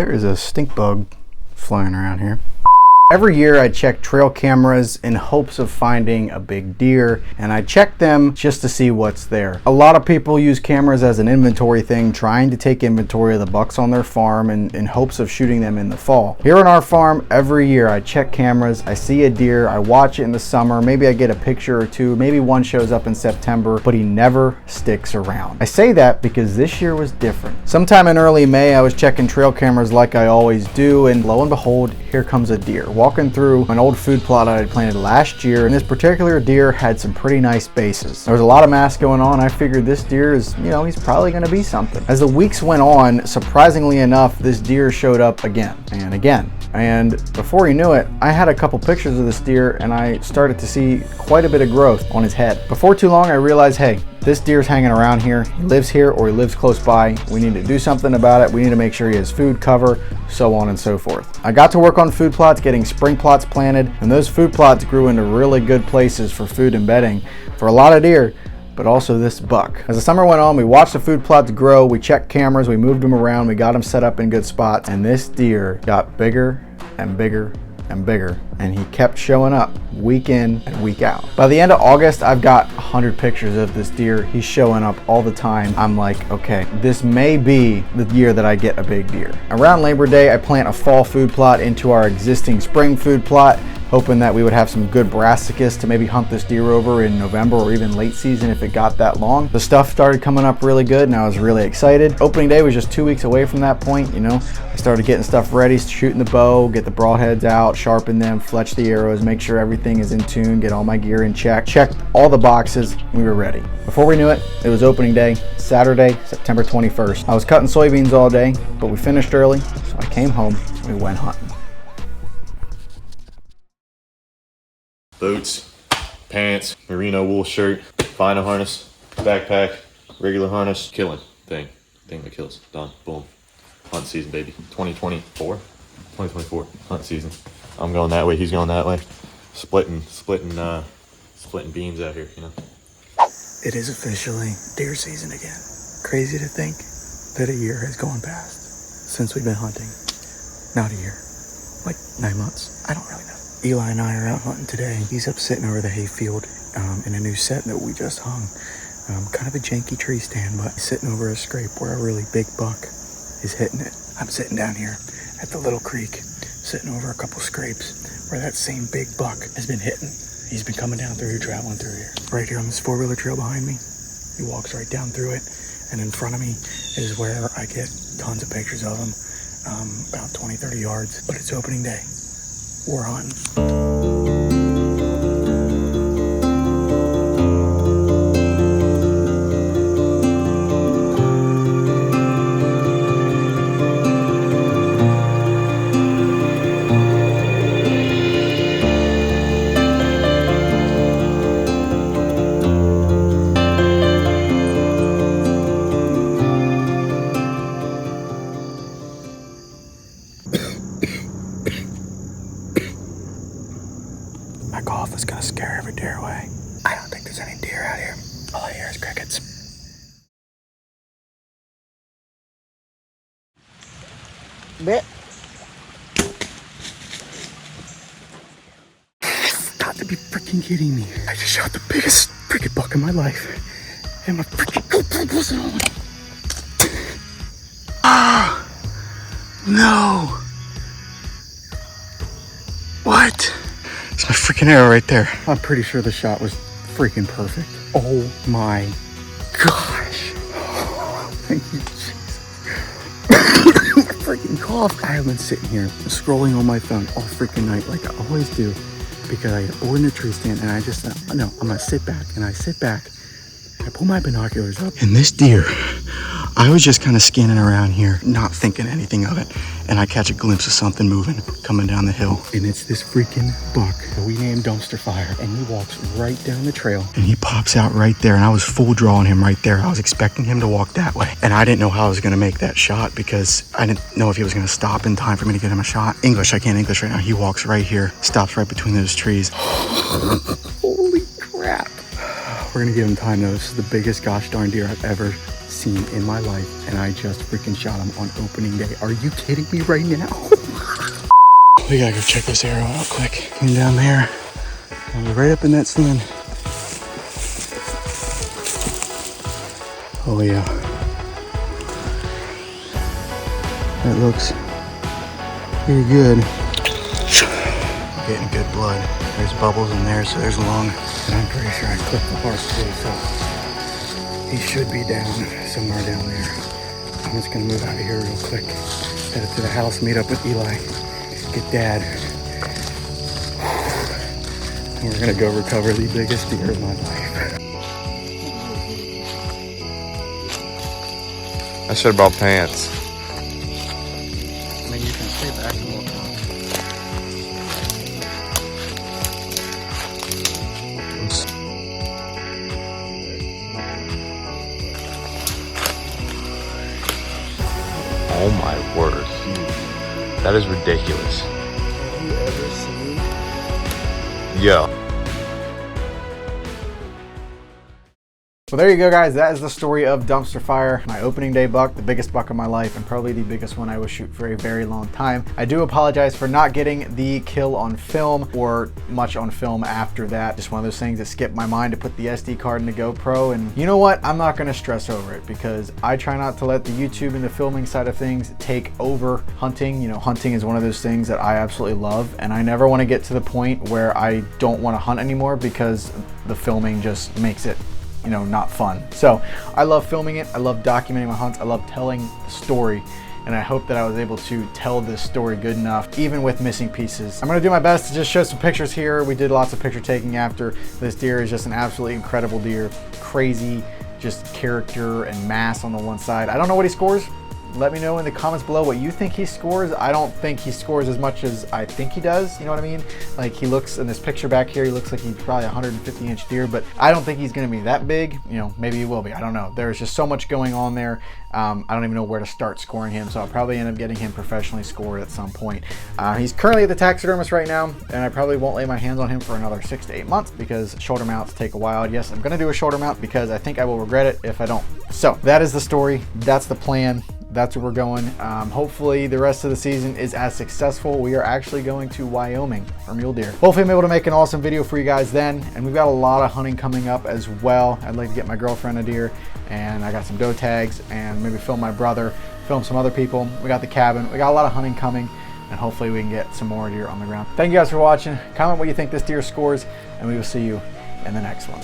There is a stink bug flying around here. Every year I check trail cameras in hopes of finding a big deer, and I check them just to see what's there. A lot of people use cameras as an inventory thing, trying to take inventory of the bucks on their farm in hopes of shooting them in the fall. Here on our farm, every year I check cameras, I see a deer, I watch it in the summer, maybe I get a picture or two, maybe one shows up in September, but he never sticks around. I say that because this year was different. Sometime in early May, I was checking trail cameras like I always do, and lo and behold, here comes a deer. Walking through an old food plot I had planted last year, and this particular deer had some pretty nice bases. There was a lot of mass going on. I figured this deer is, he's probably going to be something. As the weeks went on, surprisingly enough, this deer showed up again and again. And before you knew it, I had a couple pictures of this deer and I started to see quite a bit of growth on his head. Before too long, I realized, hey, this deer's hanging around here. He lives here or he lives close by. We need to do something about it. We need to make sure he has food, cover, so on and so forth. I got to work on food plots, getting spring plots planted, and those food plots grew into really good places for food and bedding for a lot of deer, but also this buck. As the summer went on, we watched the food plots grow, we checked cameras, we moved them around, we got them set up in good spots, and this deer got bigger and bigger and bigger, and he kept showing up week in and week out. By the end of August, I've got 100 pictures of this deer. He's showing up all the time. I'm like, okay, this may be the year that I get a big deer. Around Labor Day, I plant a fall food plot into our existing spring food plot, hoping that we would have some good brassicas to maybe hunt this deer over in November or even late season if it got that long. The stuff started coming up really good and I was really excited. Opening day was just 2 weeks away from that point, I started getting stuff ready, shooting the bow, get the broadheads out, sharpen them, fletch the arrows, make sure everything is in tune, get all my gear in check, checked all the boxes, we were ready. Before we knew it, it was opening day, Saturday, September 21st. I was cutting soybeans all day, but we finished early, so I came home and we went hunting. Boots, pants, merino wool shirt, vinyl harness, backpack, regular harness, killing thing that kills. Done. Boom. Hunt season, baby. 2024 hunt season. I'm going that way. He's going that way. Splitting beams out here. It is officially deer season again. Crazy to think that a year has gone past since we've been hunting. Not a year, like 9 months. I don't really know. Eli and I are out hunting today. He's up sitting over the hayfield in a new set that we just hung. Kind of a janky tree stand, but he's sitting over a scrape where a really big buck is hitting it. I'm sitting down here at the little creek, sitting over a couple scrapes where that same big buck has been hitting. He's been coming down through here, traveling through here. Right here on this four-wheeler trail behind me, he walks right down through it, and in front of me is where I get tons of pictures of him, about 20, 30 yards, but it's opening day. We're hunting. My cough is gonna scare every deer away. I don't think there's any deer out here. All I hear is crickets. Bit. You've got to be freaking kidding me. I just shot the biggest freaking buck in my life. And my freaking GoPro wasn't on. Ah! No! What? It's my freaking arrow right there. I'm pretty sure the shot was freaking perfect. Oh my gosh. Thank you, Jesus. My freaking cough. I have been sitting here scrolling on my phone all freaking night like I always do because I get bored in a tree stand and I just thought, no, I'm gonna sit back. And I sit back, I pull my binoculars up, and this deer, I was just kind of scanning around here, not thinking anything of it, and I catch a glimpse of something moving, coming down the hill. And it's this freaking buck that we named Dumpster Fire, and he walks right down the trail, and he pops out right there, and I was full drawing him right there. I was expecting him to walk that way, and I didn't know how I was gonna make that shot because I didn't know if he was gonna stop in time for me to get him a shot. I can't English right now. He walks right here, stops right between those trees. Holy crap. We're gonna give him time though. This is the biggest gosh darn deer I've ever seen in my life, and I just freaking shot him on opening day. Are you kidding me right now? We gotta go check this arrow out quick. Came down there, right up in that stand. Oh yeah. That looks pretty good. Getting good blood. There's bubbles in there, so there's lung. And I'm pretty sure I clipped the bark too, so he should be down somewhere down there. I'm just gonna move out of here real quick. Head up to the house, meet up with Eli, get Dad. And we're gonna go recover the biggest deer of my life. I should have brought pants. I mean, you can stay back a little bit. Oh my word. That is ridiculous. Have you ever seen? Yo. Well, there you go, guys. That is the story of Dumpster Fire, my opening day buck, the biggest buck of my life, and probably the biggest one I will shoot for a very long time. I do apologize for not getting the kill on film or much on film after that. Just one of those things that skipped my mind to put the SD card in the GoPro. And you know what? I'm not going to stress over it because I try not to let the YouTube and the filming side of things take over hunting. You know, hunting is one of those things that I absolutely love, and I never want to get to the point where I don't want to hunt anymore because the filming just makes it, you know, not fun. So I love filming it. I love documenting my hunts. I love telling the story. And I hope that I was able to tell this story good enough, even with missing pieces. I'm gonna do my best to just show some pictures here. We did lots of picture taking after. This deer is just an absolutely incredible deer. Crazy, just character and mass on the one side. I don't know what he scores. Let me know in the comments below what you think he scores. I don't think he scores as much as I think he does. You know what I mean? Like, he looks in this picture back here, he looks like he's probably a 150-inch deer, but I don't think he's gonna be that big. You know, maybe he will be, I don't know. There's just so much going on there. I don't even know where to start scoring him, so I'll probably end up getting him professionally scored at some point. He's currently at the taxidermist right now, and I probably won't lay my hands on him for another 6 to 8 months because shoulder mounts take a while. Yes, I'm gonna do a shoulder mount because I think I will regret it if I don't. So that is the story, that's the plan. That's where we're going. Hopefully the rest of the season is as successful. We are actually going to Wyoming for mule deer. Hopefully I'm able to make an awesome video for you guys then. And we've got a lot of hunting coming up as well. I'd like to get my girlfriend a deer, and I got some doe tags, and maybe film my brother, film some other people. We got the cabin. We got a lot of hunting coming, and hopefully we can get some more deer on the ground. Thank you guys for watching. Comment what you think this deer scores, and we will see you in the next one.